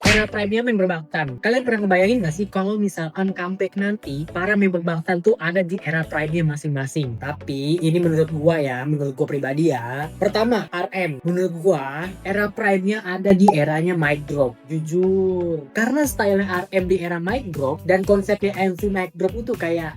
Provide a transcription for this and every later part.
Era prime-nya member Bangtan. Kalian pernah ngebayangin gak sih kalau misalkan comeback nanti para member Bangtan tuh ada di era prime-nya masing-masing? Tapi ini menurut gua ya, menurut gua pribadi ya. Pertama, RM. Menurut gua era prime-nya ada di eranya Mic Drop. Jujur. Karena style RM di era Mic Drop dan konsepnya MC Mic Drop itu kayak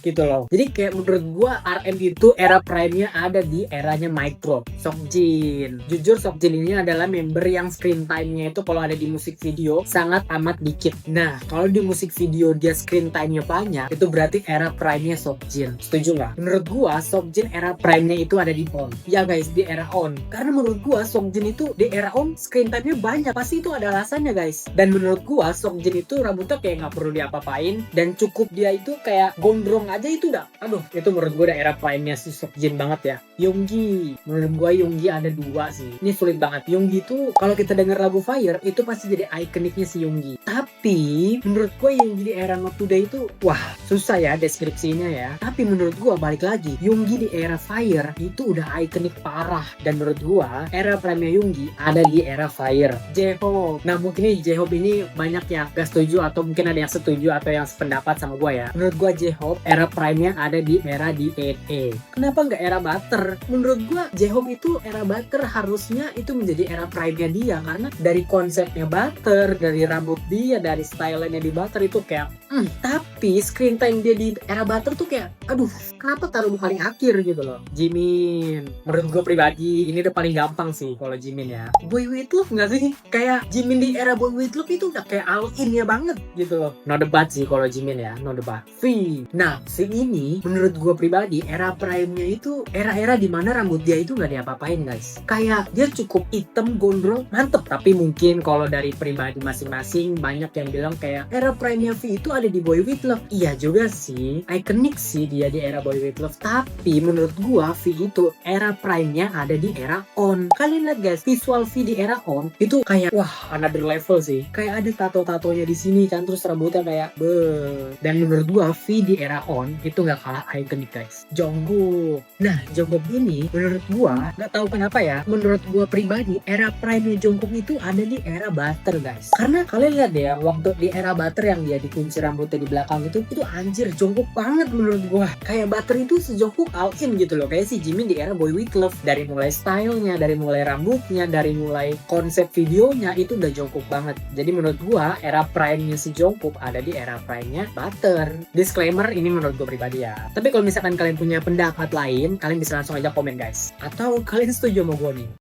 gitu loh. Jadi kayak menurut gua RM itu era prime-nya ada di eranya Mic Drop. Seokjin. Jujur Seokjin ini adalah member yang screen time-nya itu kalau ada di musik video sangat amat dikit. Nah, kalau di musik video dia screen time-nya banyak, itu berarti era prime-nya Seokjin. Setuju nggak? Menurut gua Seokjin era prime-nya itu ada di on. Ya guys, di era on. Karena menurut gua Seokjin itu di era on screen time-nya banyak. Pasti itu ada alasannya guys. Dan menurut gua Seokjin itu rambutnya kayak nggak perlu diapa-apain dan cukup dia itu kayak gondrong aja itu udah. Aduh, itu menurut gua udah era prime-nya si Seokjin banget ya. Yoongi. Menurut gua Yoongi ada dua sih. Ini sulit banget. Yoongi tuh kalau kita denger lagu Fire itu pasti jadi ikoniknya si Yoongi. Tapi menurut gue Yoongi di era Not Today itu wah susah ya deskripsinya ya. Tapi menurut gue balik lagi Yoongi di era Fire itu udah ikonik parah. Dan menurut gue era prime Yoongi ada di era Fire. J-Hope. Nah mungkin nih J-Hope ini banyak yang gak setuju atau mungkin ada yang setuju atau yang sependapat sama gue ya. Menurut gue J-Hope era prime-nya ada di era DNA. Kenapa nggak era Butter? Menurut gue J-Hope itu era Butter harusnya itu menjadi era prime-nya dia karena dari konsepnya Butter, dari rambut dia, dari stylenya di Butter itu kayak tapi screen time dia di era Butter tuh kayak aduh kenapa taruh di paling akhir gitu loh. Jimin menurut gue pribadi ini udah paling gampang sih kalau Jimin ya. Boy With Love nggak sih? Kayak Jimin di era Boy With Love itu udah kayak all in-nya banget gitu loh. No debat sih kalau Jimin ya, no debat. V. Nah si ini menurut gue pribadi era prime-nya itu era-era dimana rambut dia itu nggak diapa-apain guys. Kayak dia cukup hitam gondrong mantep. Tapi mungkin kalau dari pribadi masing-masing banyak yang bilang kayak era prime-nya V itu ada di Boy With Love. Iya juga sih, ikonik sih dia di era Boy With Love. Tapi menurut gua V itu era prime-nya ada di era On. Kalian lihat guys, visual V di era On itu kayak wah another level sih. Kayak ada tato-tatonya di sini kan, terus rambutnya kayak Dan menurut gua V di era On itu nggak kalah ikonik guys. Jungkook. Nah Jungkook ini menurut gua nggak tahu kenapa ya. Menurut gua pribadi era prime-nya Jungkook itu ada di era Butter guys. Karena kalian lihat deh ya waktu di era Butter yang dia dikunci rambutnya di belakang itu anjir Jungkook banget menurut gua. Kayak Butter itu sejongkook all in gitu loh. Kayak si Jimin di era Boy With Love, dari mulai stylenya, dari mulai rambutnya, dari mulai konsep videonya itu udah Jungkook banget. Jadi menurut gua era prime-nya si Jungkook ada di era prime-nya Butter. Disclaimer ini menurut gua pribadi ya. Tapi kalau misalkan kalian punya pendapat lain, kalian bisa langsung aja komen guys. Atau kalian setuju sama gua nih?